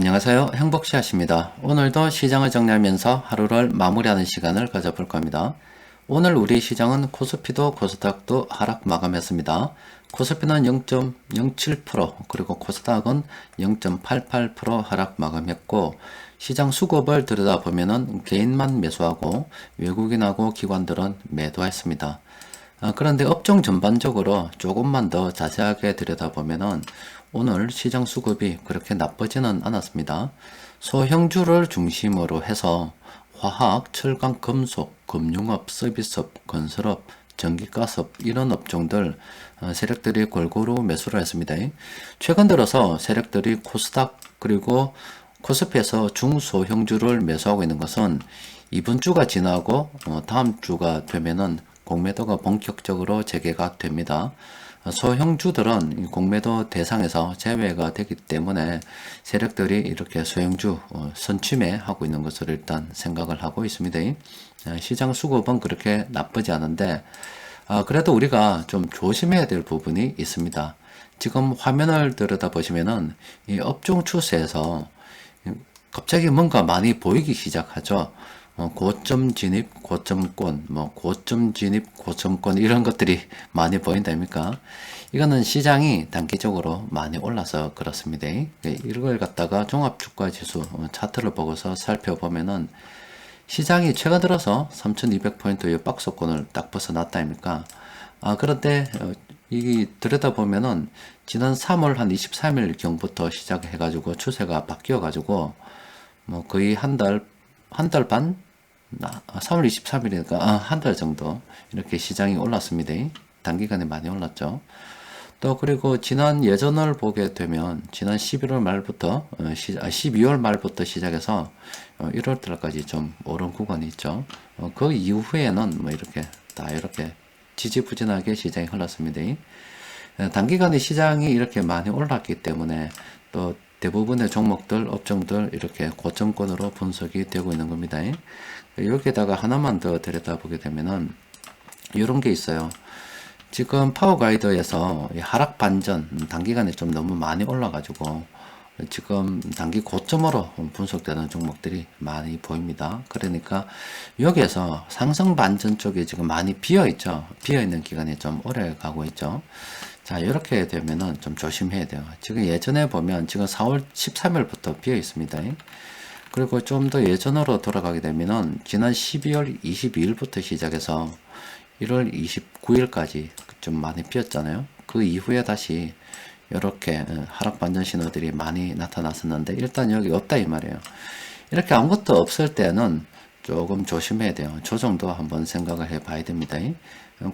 안녕하세요. 행복샷입니다. 오늘도 시장을 정리하면서 하루를 마무리하는 시간을 가져볼 겁니다. 오늘 우리 시장은 코스피도 코스닥도 하락 마감했습니다. 코스피는 0.07% 그리고 코스닥은 0.88% 하락 마감했고, 시장 수급을 들여다보면 개인만 매수하고 외국인하고 기관들은 매도했습니다. 그런데 업종 전반적으로 조금만 더 자세하게 들여다보면은 오늘 시장 수급이 그렇게 나쁘지는 않았습니다. 소형주를 중심으로 해서 화학, 철강, 금속, 금융업, 서비스업, 건설업, 전기가스업 이런 업종들 세력들이 골고루 매수를 했습니다. 최근 들어서 세력들이 코스닥 그리고 코스피에서 중소형주를 매수하고 있는 것은 이번 주가 지나고 다음 주가 되면은 공매도가 본격적으로 재개가 됩니다. 소형주들은 공매도 대상에서 제외가 되기 때문에 세력들이 이렇게 소형주 선취매하고 있는 것을 일단 생각을 하고 있습니다. 시장 수급은 그렇게 나쁘지 않은데 그래도 우리가 좀 조심해야 될 부분이 있습니다. 지금 화면을 들여다보시면은 이 업종 추세에서 갑자기 뭔가 많이 보이기 시작하죠. 고점 진입, 고점권, 고점 진입, 고점권 이런 것들이 많이 보인다니까. 이거는 시장이 단기적으로 많이 올라서 그렇습니다. 이걸 갖다가 종합주가지수 차트를 보고서 살펴보면은 시장이 최근 들어서 3200포인트의 박스권을 딱 벗어났다 아닙니까? 그런데 이 들여다보면은 지난 3월 한 23일 경부터 시작해가지고 추세가 바뀌어가지고 거의 한 달 반? 3월 23일이니까 한 달 정도 이렇게 시장이 올랐습니다. 단기간에 많이 올랐죠. 또 그리고 지난 예전을 보게 되면 지난 11월 말부터 12월 말부터 시작해서 1월 달까지 좀 오른 구간이 있죠. 그 이후에는 이렇게 지지부진하게 시장이 흘렀습니다. 단기간에 시장이 이렇게 많이 올랐기 때문에 또 대부분의 종목들, 업종들 이렇게 고점권으로 분석이 되고 있는 겁니다. 여기에다가 하나만 더 들여다보게 되면은 이런 게 있어요. 지금 파워가이드에서 하락 반전 단기간에 좀 너무 많이 올라가지고 지금 단기 고점으로 분석되는 종목들이 많이 보입니다. 그러니까 여기에서 상승 반전 쪽에 지금 많이 비어 있죠. 비어 있는 기간이 좀 오래 가고 있죠. 자, 이렇게 되면은 좀 조심해야 돼요. 지금 예전에 보면 지금 4월 13일부터 비어 있습니다. 그리고 좀 더 예전으로 돌아가게 되면은 지난 12월 22일부터 시작해서 1월 29일까지 좀 많이 비었잖아요. 그 이후에 다시 이렇게 하락 반전 신호들이 많이 나타났었는데 일단 여기 없다 이 말이에요. 이렇게 아무것도 없을 때는 조금 조심해야 돼요. 조정도 한번 생각을 해 봐야 됩니다.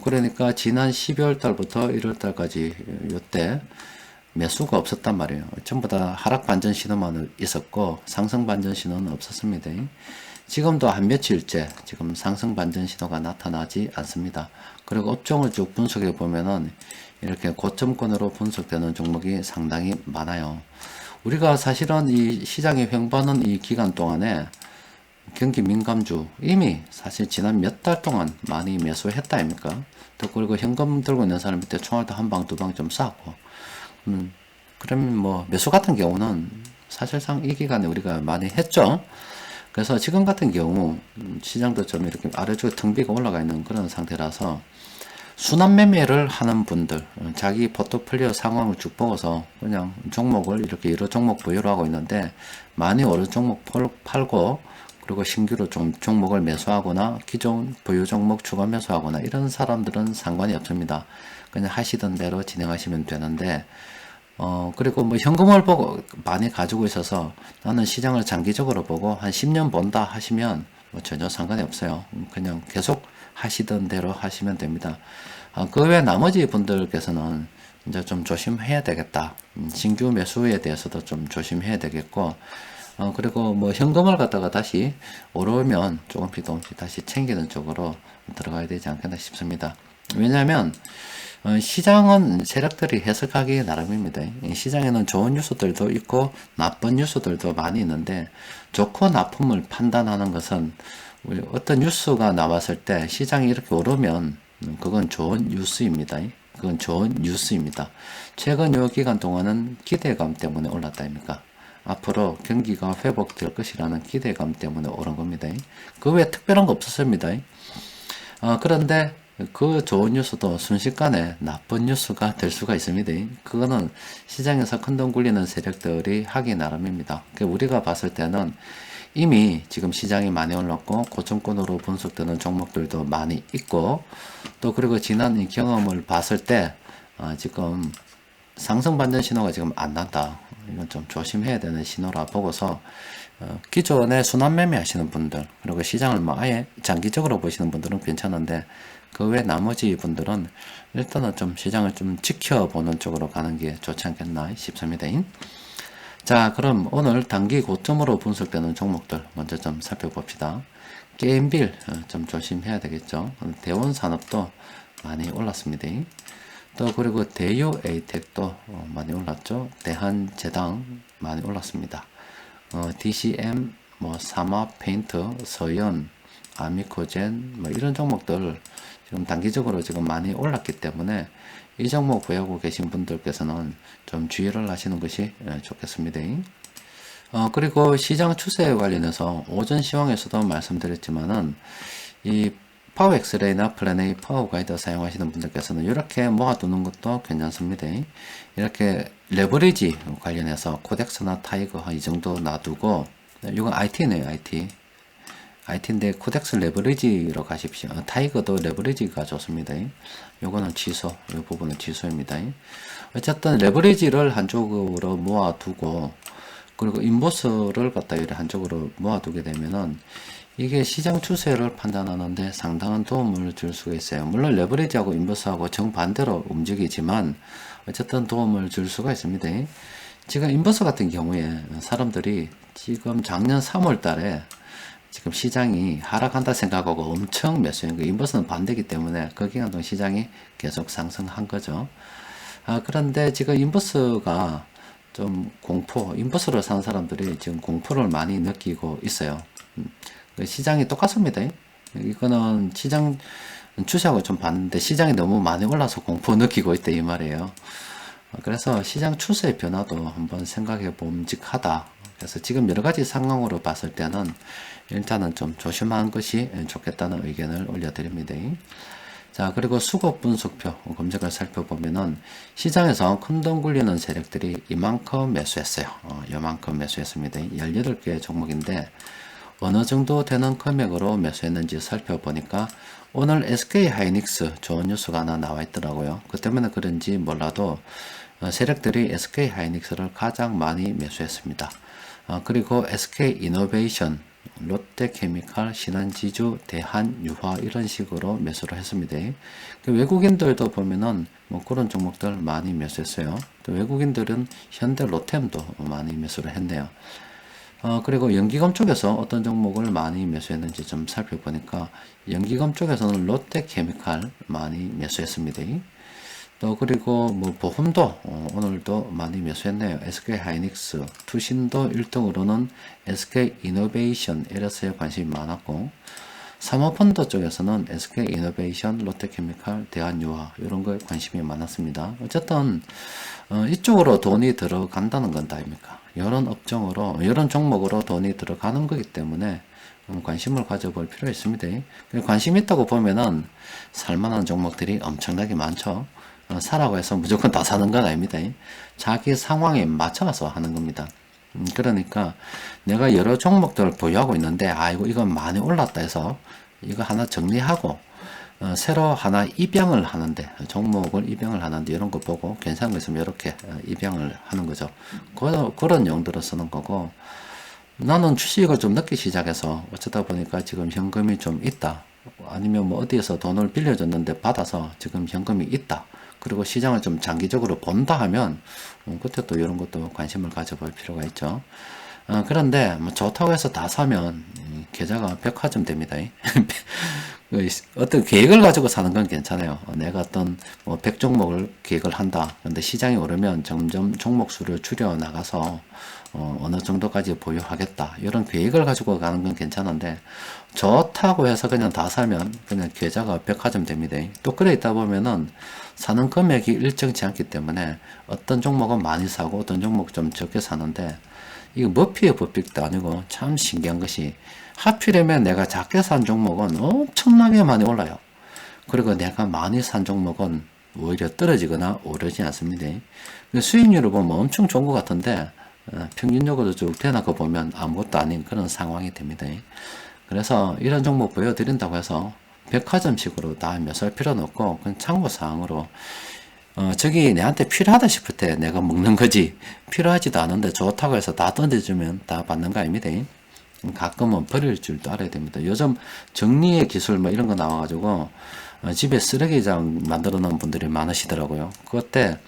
그러니까 지난 12월 달부터 1월 달까지 이때 매수가 없었단 말이에요. 전부 다 하락 반전 신호만 있었고 상승 반전 신호는 없었습니다. 지금도 한 며칠째 지금 상승 반전 신호가 나타나지 않습니다. 그리고 업종을 쭉 분석해 보면은 이렇게 고점권으로 분석되는 종목이 상당히 많아요. 우리가 사실은 이 시장이 횡보하는 이 기간 동안에 경기 민감주 이미 사실 지난 몇 달 동안 많이 매수했다 아닙니까? 또 그리고 현금 들고 있는 사람 밑에 총알도 한 방 두 방 좀 쐈고 그러면 매수 같은 경우는 사실상 이 기간에 우리가 많이 했죠. 그래서 지금 같은 경우 시장도 좀 이렇게 아래쪽에 등 비가 올라가 있는 그런 상태라서 순환 매매를 하는 분들 자기 포트폴리오 상황을 쭉 보고서 그냥 종목을 이렇게 여러 종목 보유를 하고 있는데 많이 오른 종목 팔고 그리고 신규로 좀 종목을 매수하거나 기존 보유 종목 추가 매수하거나 이런 사람들은 상관이 없습니다. 그냥 하시던 대로 진행하시면 되는데 그리고 현금을 보고 많이 가지고 있어서 나는 시장을 장기적으로 보고 한 10년 본다 하시면 전혀 상관이 없어요. 그냥 계속 하시던 대로 하시면 됩니다. 그 외 나머지 분들께서는 이제 좀 조심해야 되겠다. 신규 매수에 대해서도 좀 조심해야 되겠고, 그리고 현금을 갖다가 다시 오르면 조금씩 다시 챙기는 쪽으로 들어가야 되지 않겠나 싶습니다. 왜냐하면 시장은 세력들이 해석하기 나름입니다. 시장에는 좋은 뉴스들도 있고 나쁜 뉴스들도 많이 있는데 좋고 나쁨을 판단하는 것은 어떤 뉴스가 나왔을 때 시장이 이렇게 오르면 그건 좋은 뉴스입니다. 그건 좋은 뉴스입니다. 최근 요 기간 동안은 기대감 때문에 올랐다 아닙니까? 앞으로 경기가 회복될 것이라는 기대감 때문에 오른 겁니다. 그 외에 특별한 거 없었습니다. 그런데 그 좋은 뉴스도 순식간에 나쁜 뉴스가 될 수가 있습니다. 그거는 시장에서 큰돈 굴리는 세력들이 하기 나름입니다. 우리가 봤을 때는 이미 지금 시장이 많이 올랐고 고점권으로 분석되는 종목들도 많이 있고, 또 그리고 지난 이 경험을 봤을 때 지금 상승 반전 신호가 지금 안 난다. 이건 좀 조심해야 되는 신호라 보고서 기존에 순환 매매 하시는 분들, 그리고 시장을 뭐 아예 장기적으로 보시는 분들은 괜찮은데, 그 외 나머지 분들은 일단은 좀 시장을 좀 지켜보는 쪽으로 가는 게 좋지 않겠나 싶습니다. 자, 그럼 오늘 단기 고점으로 분석되는 종목들 먼저 좀 살펴봅시다. 게임빌 좀 조심해야 되겠죠. 대원산업도 많이 올랐습니다. 또 그리고 대유 에이텍도 많이 올랐죠. 대한제당 많이 올랐습니다. DCM, 뭐 사마 페인트, 서현, 아미코젠 뭐 이런 종목들 지금 단기적으로 지금 많이 올랐기 때문에 이 종목 보유하고 계신 분들께서는 좀 주의를 하시는 것이 좋겠습니다. 그리고 시장 추세에 관련해서 오전 시황에서도 말씀드렸지만은 이 파워 엑스레이나 플랜 A 파워 가이드 사용하시는 분들께서는 이렇게 모아두는 것도 괜찮습니다. 이렇게 레버리지 관련해서 코덱스나 타이거 이 정도 놔두고, 이건 IT네요. IT인데 코덱스 레버리지로 가십시오. 타이거도 레버리지가 좋습니다. 요거는 취소, 이 부분은 취소입니다. 어쨌든 레버리지를 한쪽으로 모아두고, 그리고 인버스를 갖다 이렇게 한쪽으로 모아두게 되면은 이게 시장 추세를 판단하는데 상당한 도움을 줄 수가 있어요. 물론 레버리지하고 인버스하고 정반대로 움직이지만 어쨌든 도움을 줄 수가 있습니다. 지금 인버스 같은 경우에 사람들이 지금 작년 3월 달에 지금 시장이 하락한다 생각하고 엄청 매수한 거, 인버스는 반대이기 때문에 그 기간 동안 시장이 계속 상승한 거죠. 그런데 지금 인버스가 좀 인버스를 사는 사람들이 지금 공포를 많이 느끼고 있어요. 시장이 똑같습니다. 이거는 시장 추세하고 좀 봤는데 시장이 너무 많이 올라서 공포 느끼고 있다 이 말이에요. 그래서 시장 추세 변화도 한번 생각해 봄직하다. 그래서 지금 여러 가지 상황으로 봤을 때는 일단은 좀 조심한 것이 좋겠다는 의견을 올려드립니다. 자, 그리고 수급 분석표 검색을 살펴보면은 시장에서 큰돈 굴리는 세력들이 이만큼 매수했어요. 요만큼 매수했습니다. 18개 종목인데 어느 정도 되는 금액으로 매수했는지 살펴보니까 오늘 SK 하이닉스 좋은 뉴스가 하나 나와 있더라고요. 그 때문에 그런지 몰라도 세력들이 SK 하이닉스를 가장 많이 매수했습니다. 그리고 SK 이노베이션, 롯데케미칼, 신한지주, 대한유화 이런 식으로 매수를 했습니다. 외국인들도 보면은 뭐 그런 종목들 많이 매수했어요. 또 외국인들은 현대 로템도 많이 매수를 했네요. 그리고 연기금 쪽에서 어떤 종목을 많이 매수했는지 좀 살펴보니까 연기금 쪽에서는 롯데케미칼 많이 매수했습니다. 또 그리고 뭐 보험도 오늘도 많이 매수했네요. SK 하이닉스, 투신도 1등으로는 SK 이노베이션, 이래서에 관심이 많았고, 사모펀드 쪽에서는 SK 이노베이션, 롯데케미칼, 대한유화 이런 거에 관심이 많았습니다. 어쨌든 이쪽으로 돈이 들어간다는 건 아닙니까? 이런 업종으로, 이런 종목으로 돈이 들어가는 거기 때문에 관심을 가져볼 필요가 있습니다. 관심 있다고 보면은 살만한 종목들이 엄청나게 많죠. 사라고 해서 무조건 다 사는 건 아닙니다. 자기 상황에 맞춰서 하는 겁니다. 그러니까 내가 여러 종목들을 보유하고 있는데 아이고 이건 많이 올랐다 해서 이거 하나 정리하고 새로 하나 입양을 하는데, 종목을 입양을 하는데 이런 거 보고 괜찮은 거 있으면 이렇게 입양을 하는 거죠. 그런 용도로 쓰는 거고, 나는 주식을 좀 늦게 시작해서 어쩌다 보니까 지금 현금이 좀 있다, 아니면 뭐 어디에서 돈을 빌려줬는데 받아서 지금 현금이 있다, 그리고 시장을 좀 장기적으로 본다 하면 그때 또 이런 것도 관심을 가져볼 필요가 있죠. 그런데 뭐 좋다고 해서 다 사면 계좌가 백화점 됩니다. 어떤 계획을 가지고 사는 건 괜찮아요. 내가 어떤 뭐 100종목을 계획을 한다. 근데 시장이 오르면 점점 종목 수를 줄여 나가서 어느 정도까지 보유하겠다, 이런 계획을 가지고 가는 건 괜찮은데, 좋다고 해서 그냥 다 사면 그냥 계좌가 백화점 됩니다. 또 그래 있다 보면은 사는 금액이 일정치 않기 때문에 어떤 종목은 많이 사고 어떤 종목 좀 적게 사는데, 이거 머피의 법칙도 아니고 참 신기한 것이 하필이면 내가 작게 산 종목은 엄청나게 많이 올라요. 그리고 내가 많이 산 종목은 오히려 떨어지거나 오르지 않습니다. 수익률을 보면 엄청 좋은 것 같은데 평균적으로 쭉 대놓고 보면 아무것도 아닌 그런 상황이 됩니다. 그래서 이런 종목 보여드린다고 해서 백화점식으로 다 몇 살 필요는 없고 그냥 참고사항으로 저기 내한테 필요하다 싶을 때 내가 먹는 거지 필요하지도 않은데 좋다고 해서 다 던져주면 다 받는 거 아닙니다. 가끔은 버릴 줄도 알아야 됩니다. 요즘 정리의 기술 뭐 이런 거 나와가지고 집에 쓰레기장 만들어 놓은 분들이 많으시더라고요. 그때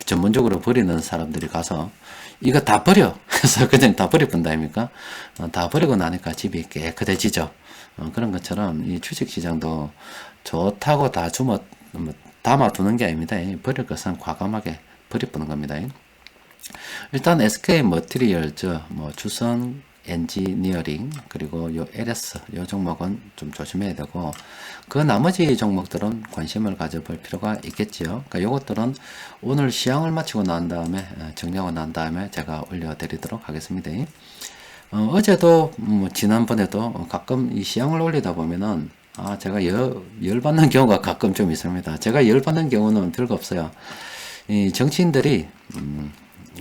전문적으로 버리는 사람들이 가서 이거 다 버려 그래서 그냥 다 버려본다 아닙니까? 다 버리고 나니까 집이 깨끗해지죠. 그런 것처럼 이 주식시장도 좋다고 다 담아두는 게 아닙니다. 버릴 것은 과감하게 버려보는 겁니다. 일단 SK 머티리얼즈, 주성 엔지니어링, 그리고 요 LS, 요 종목은 좀 조심해야 되고, 그 나머지 종목들은 관심을 가져볼 필요가 있겠지요. 그러니까 요것들은 오늘 시향을 마치고 난 다음에, 정리하고 난 다음에 제가 올려드리도록 하겠습니다. 어제도, 지난번에도 가끔 이 시향을 올리다 보면은, 제가 열받는 경우가 가끔 좀 있습니다. 제가 열받는 경우는 별거 없어요. 이 정치인들이,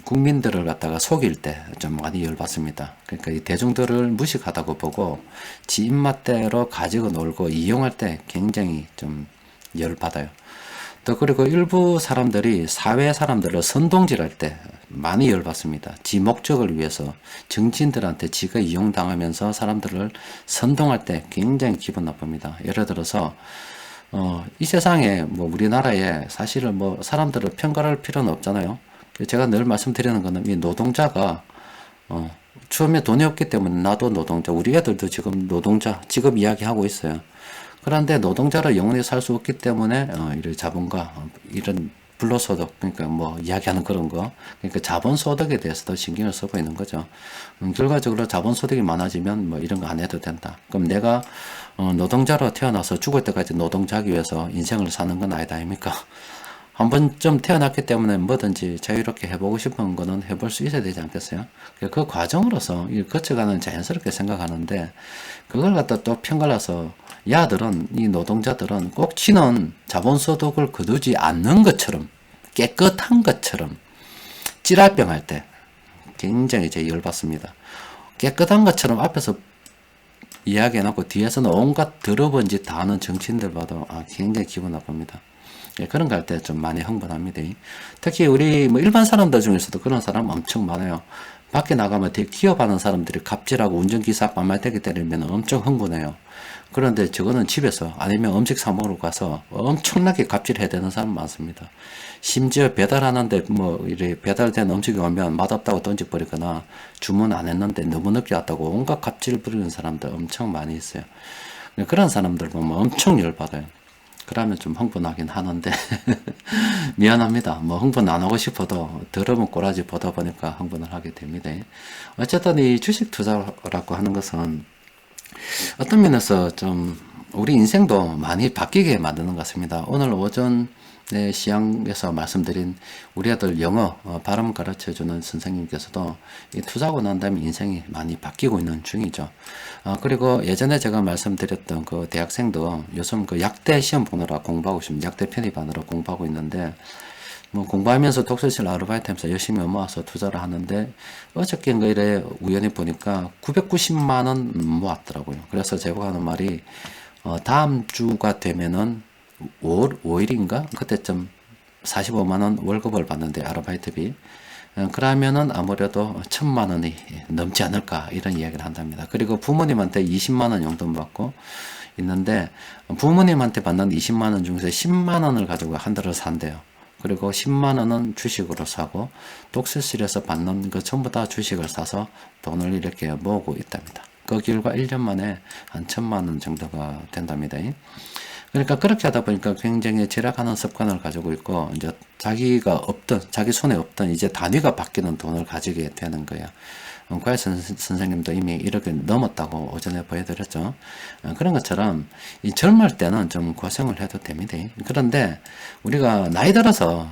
국민들을 갖다가 속일 때 좀 많이 열받습니다. 그러니까 이 대중들을 무식하다고 보고 지 입맛대로 가지고 놀고 이용할 때 굉장히 좀 열받아요. 또 그리고 일부 사람들이 사회 사람들을 선동질할 때 많이 열받습니다. 지 목적을 위해서 정치인들한테 지가 이용당하면서 사람들을 선동할 때 굉장히 기분 나쁩니다. 예를 들어서 이 세상에 우리나라에 사실은 사람들을 평가할 필요는 없잖아요. 제가 늘 말씀드리는 거는 이 노동자가 처음에 돈이 없기 때문에 나도 노동자, 우리 애들도 지금 노동자 직업 이야기하고 있어요. 그런데 노동자로 영원히 살 수 없기 때문에 이런 자본과 이런 불로소득, 그러니까 이야기하는 그런 거, 그러니까 자본소득에 대해서도 신경을 쓰고 있는 거죠. 결과적으로 자본소득이 많아지면 이런 거 안 해도 된다. 그럼 내가 노동자로 태어나서 죽을 때까지 노동자하기 위해서 인생을 사는 건 아니다 아닙니까? 한 번쯤 태어났기 때문에 뭐든지 자유롭게 해보고 싶은 거는 해볼 수 있어야 되지 않겠어요? 그 과정으로서 거쳐가는 자연스럽게 생각하는데, 그걸 갖다 또 편갈라서, 야들은, 이 노동자들은 꼭 지는 자본소득을 거두지 않는 것처럼, 깨끗한 것처럼, 찌랄병 할 때, 굉장히 제 열받습니다. 깨끗한 것처럼 앞에서 이야기해놓고 뒤에서는 온갖 더러운 짓 다 하는 정치인들 봐도 굉장히 기분 나쁩니다. 그런 거 할 때 좀 많이 흥분합니다. 특히 우리 일반 사람들 중에서도 그런 사람 엄청 많아요. 밖에 나가면 되게 기업하는 사람들이 갑질하고 운전기사 맘말대기 때리면 엄청 흥분해요. 그런데 저거는 집에서 아니면 음식 사 먹으러 가서 엄청나게 갑질해야 되는 사람 많습니다. 심지어 배달하는데 이렇게 배달된 음식이 오면 맛없다고 던져버리거나 주문 안 했는데 너무 늦게 왔다고 온갖 갑질 부리는 사람들 엄청 많이 있어요. 그런 사람들 보면 엄청 열받아요. 그러면 좀 흥분하긴 하는데 미안합니다. 흥분 안 하고 싶어도 더러운 꼬라지 보다 보니까 흥분을 하게 됩니다. 어쨌든 이 주식 투자라고 하는 것은 어떤 면에서 좀 우리 인생도 많이 바뀌게 만드는 것 같습니다. 오늘 오전에 시향에서 말씀드린 우리 아들 영어 발음 가르쳐주는 선생님께서도 이 투자하고 난 다음에 인생이 많이 바뀌고 있는 중이죠. 그리고 예전에 제가 말씀드렸던 그 대학생도 요즘 그 약대 시험 보느라 공부하고 있습니다. 약대 편입하느라 공부하고 있는데 공부하면서 독서실 아르바이트 하면서 열심히 모아서 투자를 하는데 어저께인가 우연히 보니까 990만원 모았더라고요. 그래서 제가 하는 말이 다음 주가 되면은 5일인가? 그때쯤 45만원 월급을 받는데 아르바이트비. 그러면은 아무래도 1000만원이 넘지 않을까 이런 이야기를 한답니다. 그리고 부모님한테 20만원 용돈 받고 있는데 부모님한테 받는 20만원 중에서 10만원을 가지고 한 달을 산대요. 그리고 10만원은 주식으로 사고 독서실에서 받는 거 전부 다 주식을 사서 돈을 이렇게 모으고 있답니다. 그 결과 1년 만에 한 1000만원 정도가 된답니다. 그러니까 그렇게 하다 보니까 굉장히 절약하는 습관을 가지고 있고 이제 자기 손에 없던 이제 단위가 바뀌는 돈을 가지게 되는 거예요. 과외 선생님도 이미 이렇게 넘었다고 오전에 보여드렸죠. 그런 것처럼 이 젊을 때는 좀 고생을 해도 됩니다. 그런데 우리가 나이 들어서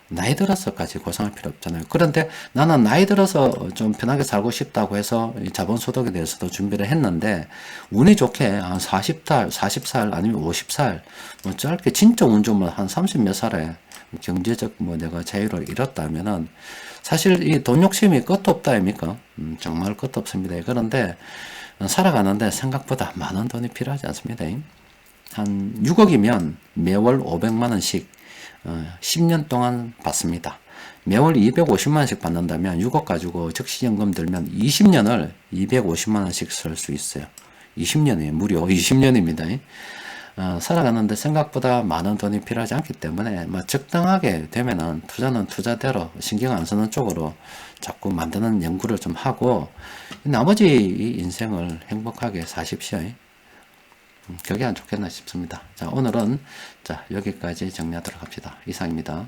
나이 들어서까지 고생할 필요 없잖아요. 그런데 나는 나이 들어서 좀 편하게 살고 싶다고 해서 이 자본소득에 대해서도 준비를 했는데, 운이 좋게 한 40살, 40살 아니면 50살, 뭐 짧게 진짜 운 좋으면 한 30 몇 살에 경제적 뭐 내가 자유를 잃었다면은, 사실 이 돈 욕심이 끝도 없다 아닙니까? 정말 끝도 없습니다. 그런데 살아가는데 생각보다 많은 돈이 필요하지 않습니다. 한 6억이면 매월 500만 원씩 10년 동안 받습니다. 매월 250만 원씩 받는다면 6억 가지고 적시연금 들면 20년을 250만 원씩 쓸 수 있어요. 20년이에요. 무려 20년입니다. 살아가는데 생각보다 많은 돈이 필요하지 않기 때문에 적당하게 되면은 투자는 투자대로 신경 안 쓰는 쪽으로 자꾸 만드는 연구를 좀 하고 나머지 이 인생을 행복하게 사십시오. 그게 안 좋겠나 싶습니다. 자, 오늘은 자, 여기까지 정리하도록 합시다. 이상입니다.